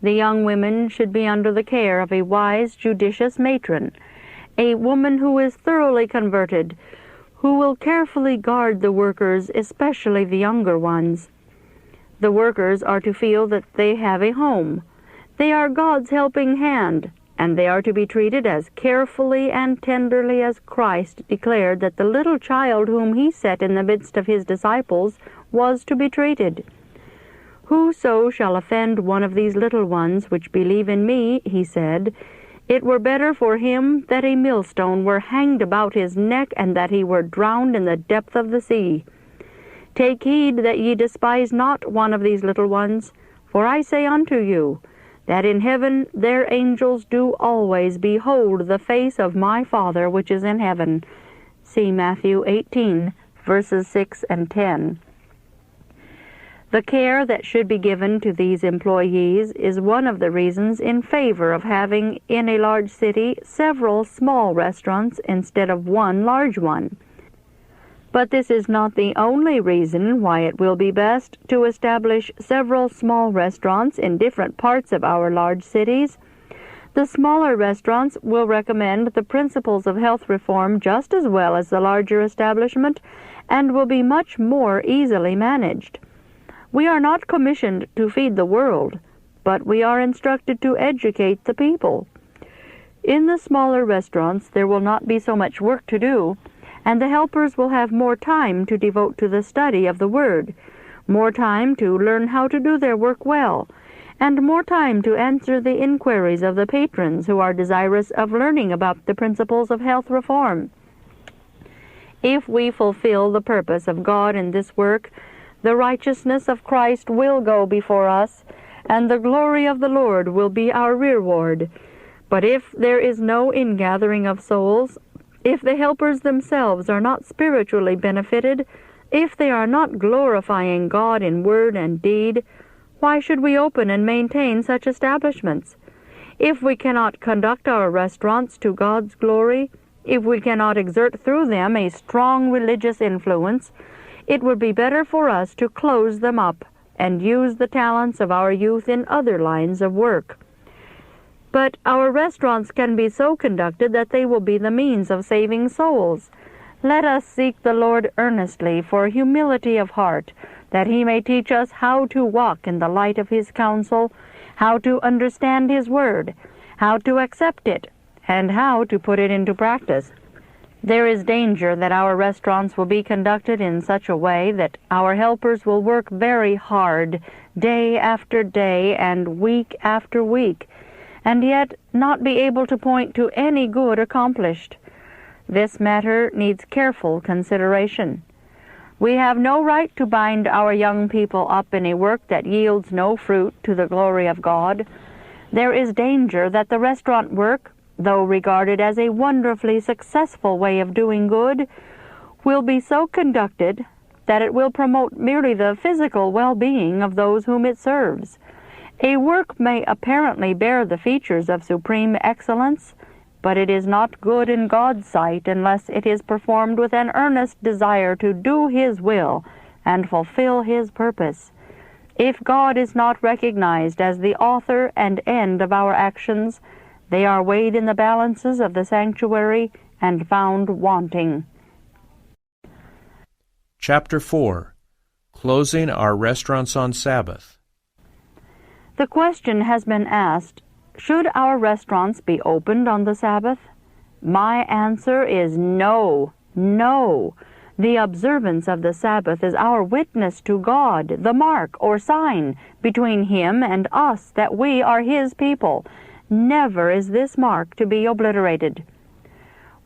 The young women should be under the care of a wise, judicious matron, a woman who is thoroughly converted, who will carefully guard the workers, especially the younger ones. The workers are to feel that they have a home. They are God's helping hand, and they are to be treated as carefully and tenderly as Christ declared that the little child whom he set in the midst of his disciples was to be treated. Whoso shall offend one of these little ones which believe in me, he said, it were better for him that a millstone were hanged about his neck, and that he were drowned in the depth of the sea. Take heed that ye despise not one of these little ones, for I say unto you, that in heaven their angels do always behold the face of my Father which is in heaven. See Matthew 18, verses 6 and 10. The care that should be given to these employees is one of the reasons in favor of having in a large city several small restaurants instead of one large one. But this is not the only reason why it will be best to establish several small restaurants in different parts of our large cities. The smaller restaurants will recommend the principles of health reform just as well as the larger establishment, and will be much more easily managed. We are not commissioned to feed the world, but we are instructed to educate the people. In the smaller restaurants there will not be so much work to do, and the helpers will have more time to devote to the study of the Word, more time to learn how to do their work well, and more time to answer the inquiries of the patrons who are desirous of learning about the principles of health reform. If we fulfill the purpose of God in this work, the righteousness of Christ will go before us, and the glory of the Lord will be our reward. But if there is no ingathering of souls, if the helpers themselves are not spiritually benefited, if they are not glorifying God in word and deed, why should we open and maintain such establishments? If we cannot conduct our restaurants to God's glory, if we cannot exert through them a strong religious influence, it would be better for us to close them up and use the talents of our youth in other lines of work. But our restaurants can be so conducted that they will be the means of saving souls. Let us seek the Lord earnestly for humility of heart, that he may teach us how to walk in the light of his counsel, how to understand his word, how to accept it, and how to put it into practice. There is danger that our restaurants will be conducted in such a way that our helpers will work very hard, day after day and week after week, and yet not be able to point to any good accomplished. This matter needs careful consideration. We have no right to bind our young people up in a work that yields no fruit to the glory of God. There is danger that the restaurant work, though regarded as a wonderfully successful way of doing good, will be so conducted that it will promote merely the physical well-being of those whom it serves. A work may apparently bear the features of supreme excellence, but it is not good in God's sight unless it is performed with an earnest desire to do his will and fulfill his purpose. If God is not recognized as the author and end of our actions, they are weighed in the balances of the sanctuary and found wanting. Chapter 4. Closing our restaurants on Sabbath. The question has been asked, should our restaurants be opened on the Sabbath? My answer is no, no. The observance of the Sabbath is our witness to God, the mark or sign between him and us that we are his people. Never is this mark to be obliterated.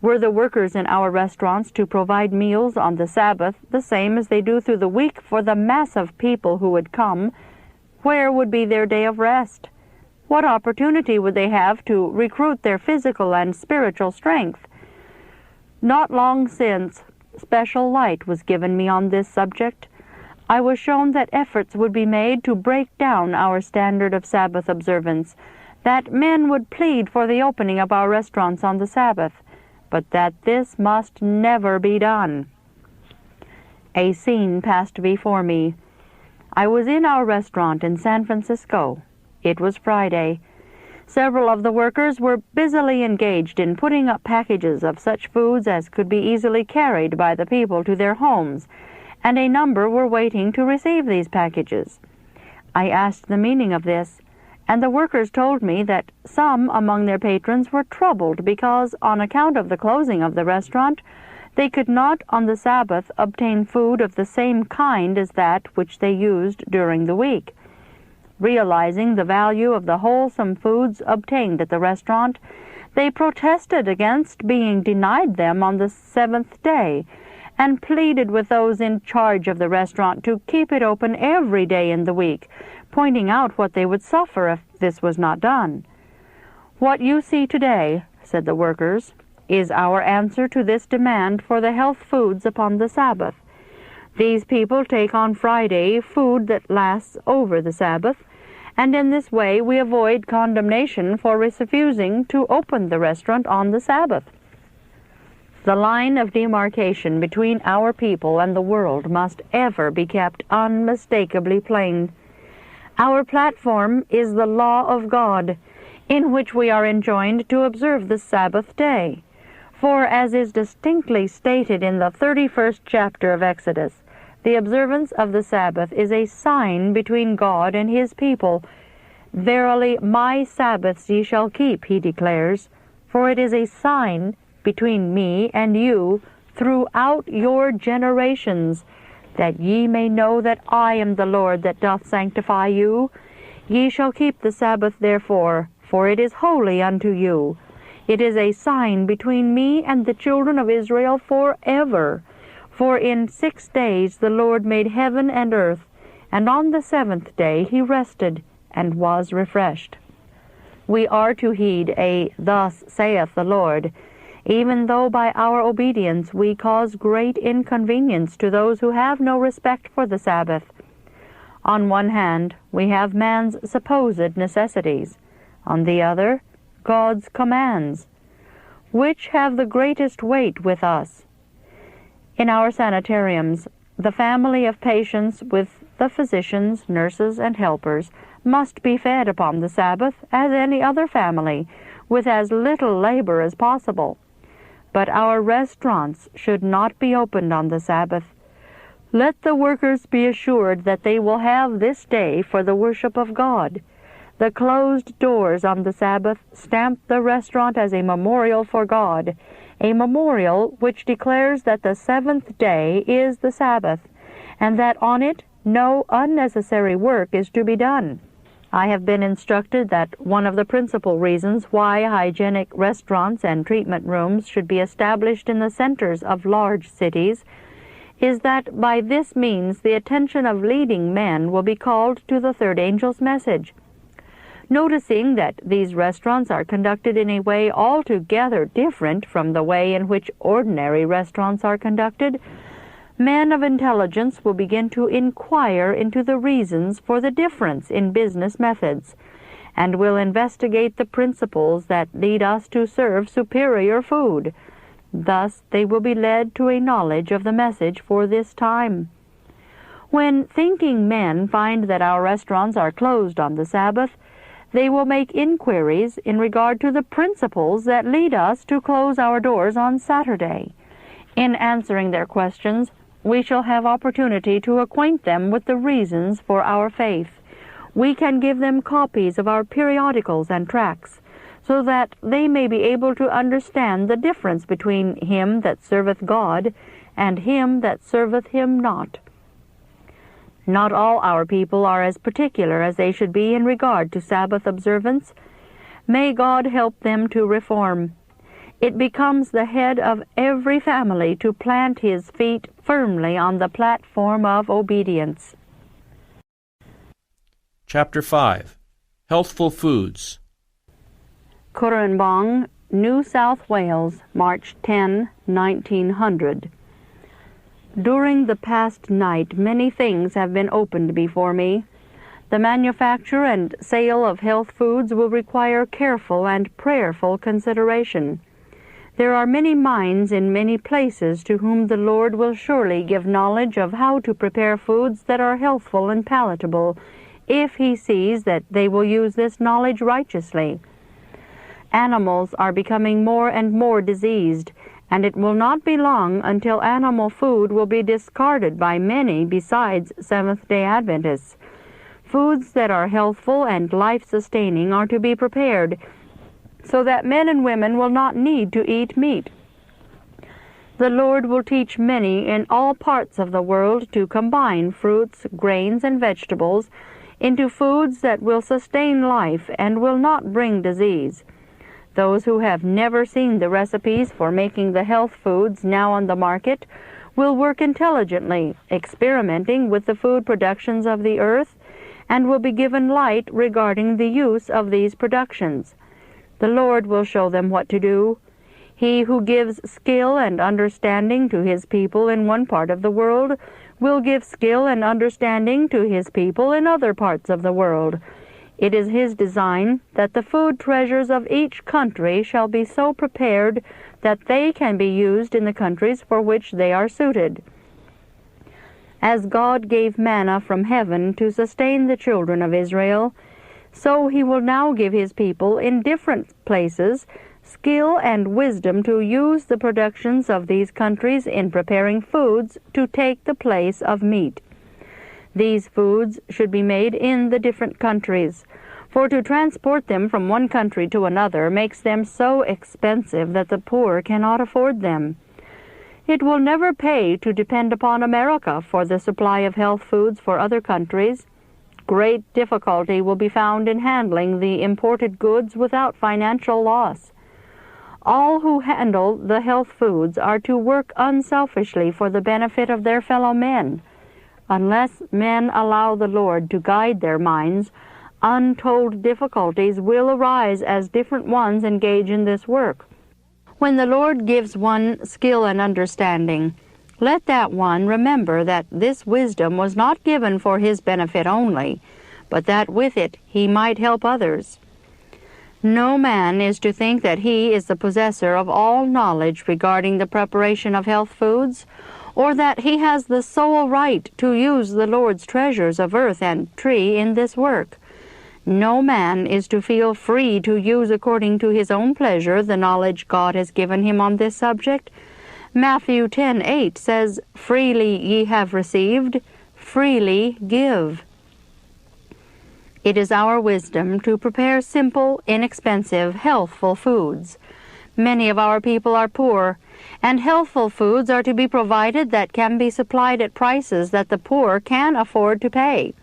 Were the workers in our restaurants to provide meals on the Sabbath the same as they do through the week for the mass of people who would come, where would be their day of rest? What opportunity would they have to recruit their physical and spiritual strength? Not long since, special light was given me on this subject. I was shown that efforts would be made to break down our standard of Sabbath observance, that men would plead for the opening of our restaurants on the Sabbath, but that this must never be done. A scene passed before me. I was in our restaurant in San Francisco. It was Friday. Several of the workers were busily engaged in putting up packages of such foods as could be easily carried by the people to their homes, and a number were waiting to receive these packages. I asked the meaning of this, and the workers told me that some among their patrons were troubled because, on account of the closing of the restaurant, they could not on the Sabbath obtain food of the same kind as that which they used during the week. Realizing the value of the wholesome foods obtained at the restaurant, they protested against being denied them on the seventh day, and pleaded with those in charge of the restaurant to keep it open every day in the week, pointing out what they would suffer if this was not done. "What you see today," said the workers, "is our answer to this demand for the health foods upon the Sabbath. These people take on Friday food that lasts over the Sabbath, and in this way we avoid condemnation for refusing to open the restaurant on the Sabbath." The line of demarcation between our people and the world must ever be kept unmistakably plain. Our platform is the law of God, in which we are enjoined to observe the Sabbath day. For, as is distinctly stated in the 31st chapter of Exodus, the observance of the Sabbath is a sign between God and His people. "Verily, my Sabbaths ye shall keep," He declares, "for it is a sign between me and you throughout your generations, that ye may know that I am the Lord that doth sanctify you. Ye shall keep the Sabbath therefore, for it is holy unto you. It is a sign between me and the children of Israel forever. For in 6 days the Lord made heaven and earth, and on the seventh day He rested and was refreshed." We are to heed a "Thus saith the Lord," even though by our obedience we cause great inconvenience to those who have no respect for the Sabbath. On one hand, we have man's supposed necessities; on the other, God's commands. Which have the greatest weight with us? In our sanitariums, the family of patients with the physicians, nurses, and helpers must be fed upon the Sabbath as any other family, with as little labor as possible. But our restaurants should not be opened on the Sabbath. Let the workers be assured that they will have this day for the worship of God. The closed doors on the Sabbath stamp the restaurant as a memorial for God, a memorial which declares that the seventh day is the Sabbath, and that on it no unnecessary work is to be done. I have been instructed that one of the principal reasons why hygienic restaurants and treatment rooms should be established in the centers of large cities is that by this means the attention of leading men will be called to the third angel's message. Noticing that these restaurants are conducted in a way altogether different from the way in which ordinary restaurants are conducted, men of intelligence will begin to inquire into the reasons for the difference in business methods, and will investigate the principles that lead us to serve superior food. Thus they will be led to a knowledge of the message for this time. When thinking men find that our restaurants are closed on the Sabbath, they will make inquiries in regard to the principles that lead us to close our doors on Saturday. In answering their questions, we shall have opportunity to acquaint them with the reasons for our faith. We can give them copies of our periodicals and tracts, so that they may be able to understand the difference between him that serveth God and him that serveth him not. Not all our people are as particular as they should be in regard to Sabbath observance. May God help them to reform. It becomes the head of every family to plant his feet firmly on the platform of obedience. Chapter 5. Healthful Foods. Currambong, New South Wales, March 10, 1900. During the past night, many things have been opened before me. The manufacture and sale of health foods will require careful and prayerful consideration. There are many minds in many places to whom the Lord will surely give knowledge of how to prepare foods that are healthful and palatable if he sees that they will use this knowledge righteously. Animals are becoming more and more diseased, and it will not be long until animal food will be discarded by many besides Seventh-day Adventists. Foods that are healthful and life-sustaining are to be prepared so that men and women will not need to eat meat. The Lord will teach many in all parts of the world to combine fruits, grains, and vegetables into foods that will sustain life and will not bring disease. Those who have never seen the recipes for making the health foods now on the market will work intelligently, experimenting with the food productions of the earth, and will be given light regarding the use of these productions. The Lord will show them what to do. He who gives skill and understanding to his people in one part of the world will give skill and understanding to his people in other parts of the world. It is his design that the food treasures of each country shall be so prepared that they can be used in the countries for which they are suited. As God gave manna from heaven to sustain the children of Israel, so he will now give his people in different places skill and wisdom to use the productions of these countries in preparing foods to take the place of meat. These foods should be made in the different countries, for to transport them from one country to another makes them so expensive that the poor cannot afford them. It will never pay to depend upon America for the supply of health foods for other countries. Great difficulty will be found in handling the imported goods without financial loss. All who handle the health foods are to work unselfishly for the benefit of their fellow men. Unless men allow the Lord to guide their minds, untold difficulties will arise as different ones engage in this work. When the Lord gives one skill and understanding, let that one remember that this wisdom was not given for his benefit only, but that with it he might help others. No man is to think that he is the possessor of all knowledge regarding the preparation of health foods, or that he has the sole right to use the Lord's treasures of earth and tree in this work. No man is to feel free to use according to his own pleasure the knowledge God has given him on this subject. Matthew 10:8 says, "Freely ye have received, freely give." It is our wisdom to prepare simple, inexpensive, healthful foods. Many of our people are poor, and healthful foods are to be provided that can be supplied at prices that the poor can afford to pay.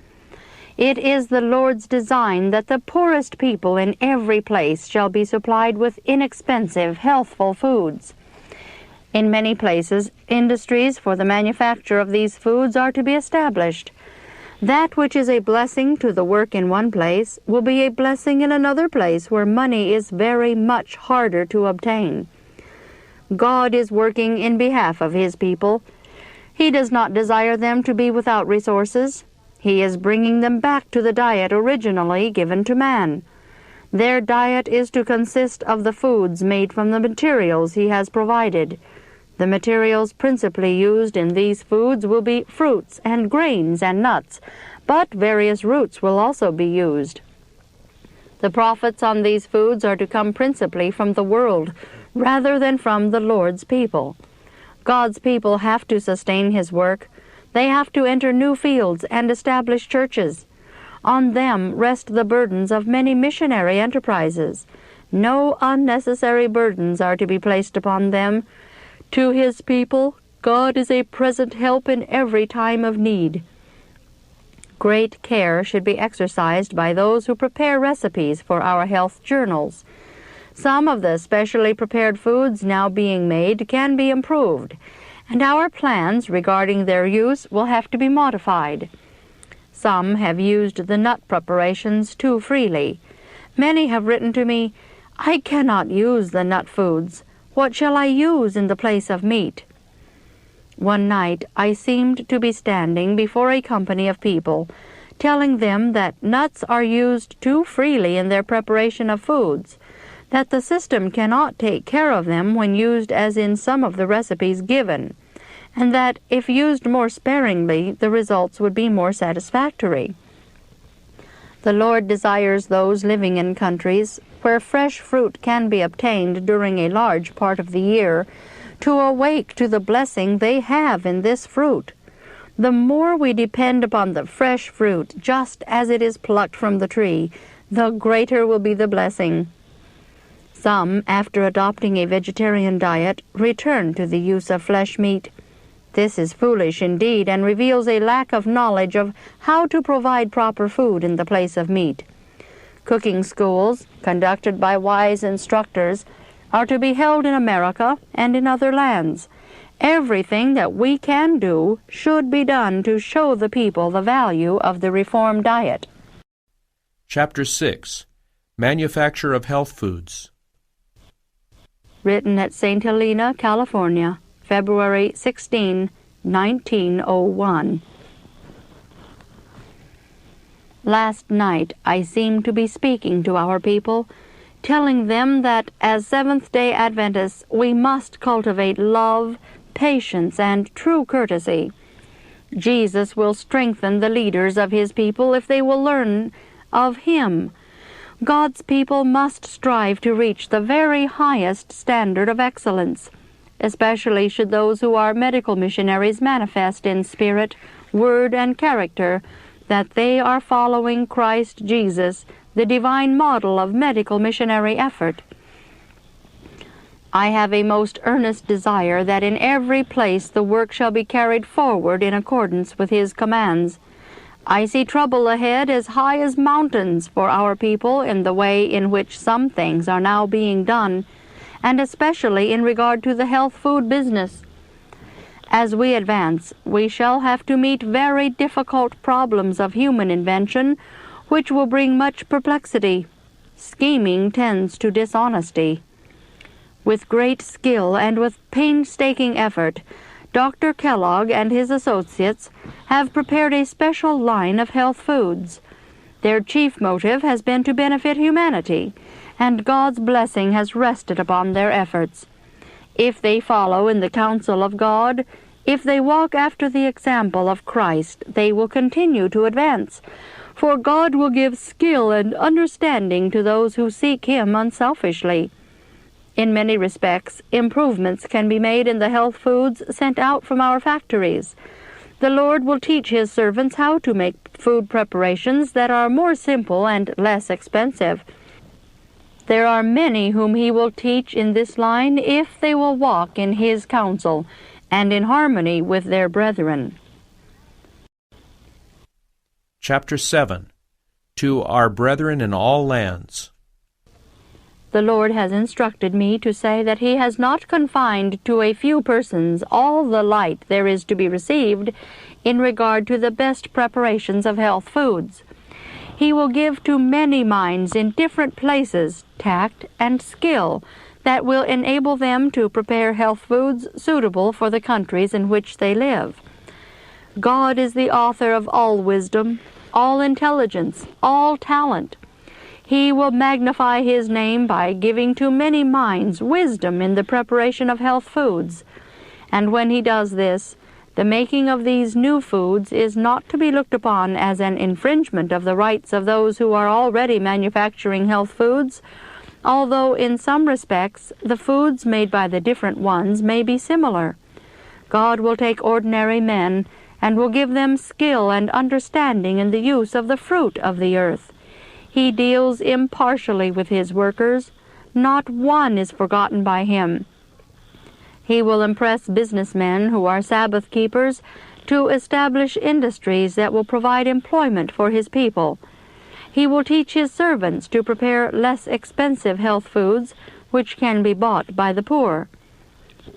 It is the Lord's design that the poorest people in every place shall be supplied with inexpensive, healthful foods. In many places, industries for the manufacture of these foods are to be established. That which is a blessing to the work in one place will be a blessing in another place where money is very much harder to obtain. God is working in behalf of his people. He does not desire them to be without resources. He is bringing them back to the diet originally given to man. Their diet is to consist of the foods made from the materials he has provided. The materials principally used in these foods will be fruits and grains and nuts, but various roots will also be used. The profits on these foods are to come principally from the world, rather than from the Lord's people. God's people have to sustain his work. They have to enter new fields and establish churches. On them rest the burdens of many missionary enterprises. No unnecessary burdens are to be placed upon them. To his people, God is a present help in every time of need. Great care should be exercised by those who prepare recipes for our health journals. Some of the specially prepared foods now being made can be improved, and our plans regarding their use will have to be modified. Some have used the nut preparations too freely. Many have written to me, "I cannot use the nut foods. What shall I use in the place of meat?" One night I seemed to be standing before a company of people, telling them that nuts are used too freely in their preparation of foods, that the system cannot take care of them when used as in some of the recipes given, and that if used more sparingly the results would be more satisfactory. The Lord desires those living in countries where fresh fruit can be obtained during a large part of the year to awake to the blessing they have in this fruit. The more we depend upon the fresh fruit just as it is plucked from the tree, the greater will be the blessing. Some, after adopting a vegetarian diet, return to the use of flesh meat. This is foolish indeed and reveals a lack of knowledge of how to provide proper food in the place of meat. Cooking schools, conducted by wise instructors, are to be held in America and in other lands. Everything that we can do should be done to show the people the value of the Reformed diet. Chapter 6. Manufacture of Health Foods. Written at St. Helena, California, February 16, 1901. Last night I seemed to be speaking to our people, telling them that as Seventh-day Adventists we must cultivate love, patience, and true courtesy. Jesus will strengthen the leaders of his people if they will learn of him. God's people must strive to reach the very highest standard of excellence. Especially should those who are medical missionaries manifest in spirit, word, and character that they are following Christ Jesus, the divine model of medical missionary effort. I have a most earnest desire that in every place the work shall be carried forward in accordance with his commands. I see trouble ahead as high as mountains for our people in the way in which some things are now being done, and especially in regard to the health food business. As we advance, we shall have to meet very difficult problems of human invention, which will bring much perplexity. Scheming tends to dishonesty. With great skill and with painstaking effort, Dr. Kellogg and his associates have prepared a special line of health foods. Their chief motive has been to benefit humanity, and God's blessing has rested upon their efforts. If they follow in the counsel of God, if they walk after the example of Christ, they will continue to advance, for God will give skill and understanding to those who seek him unselfishly. In many respects, improvements can be made in the health foods sent out from our factories. The Lord will teach his servants how to make food preparations that are more simple and less expensive. There are many whom he will teach in this line if they will walk in his counsel and in harmony with their brethren. Chapter 7. To our brethren in all lands. The Lord has instructed me to say that he has not confined to a few persons all the light there is to be received in regard to the best preparations of health foods. He will give to many minds in different places tact and skill that will enable them to prepare health foods suitable for the countries in which they live. God is the author of all wisdom, all intelligence, all talent. He will magnify his name by giving to many minds wisdom in the preparation of health foods. And when he does this, the making of these new foods is not to be looked upon as an infringement of the rights of those who are already manufacturing health foods, although in some respects the foods made by the different ones may be similar. God will take ordinary men and will give them skill and understanding in the use of the fruit of the earth. He deals impartially with his workers. Not one is forgotten by him. He will impress businessmen who are Sabbath keepers to establish industries that will provide employment for his people. He will teach his servants to prepare less expensive health foods which can be bought by the poor.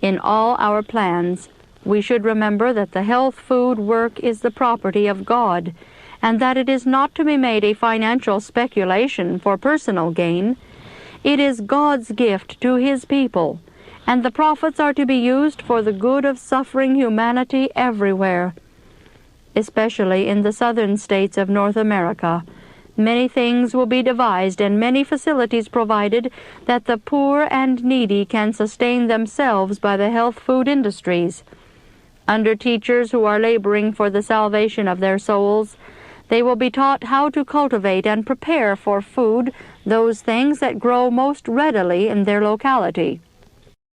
In all our plans, we should remember that the health food work is the property of God, and that it is not to be made a financial speculation for personal gain. It is God's gift to his people, and the profits are to be used for the good of suffering humanity everywhere. Especially in the southern states of North America, many things will be devised and many facilities provided that the poor and needy can sustain themselves by the health food industries. Under teachers who are laboring for the salvation of their souls, They will be taught how to cultivate and prepare for food those things that grow most readily in their locality.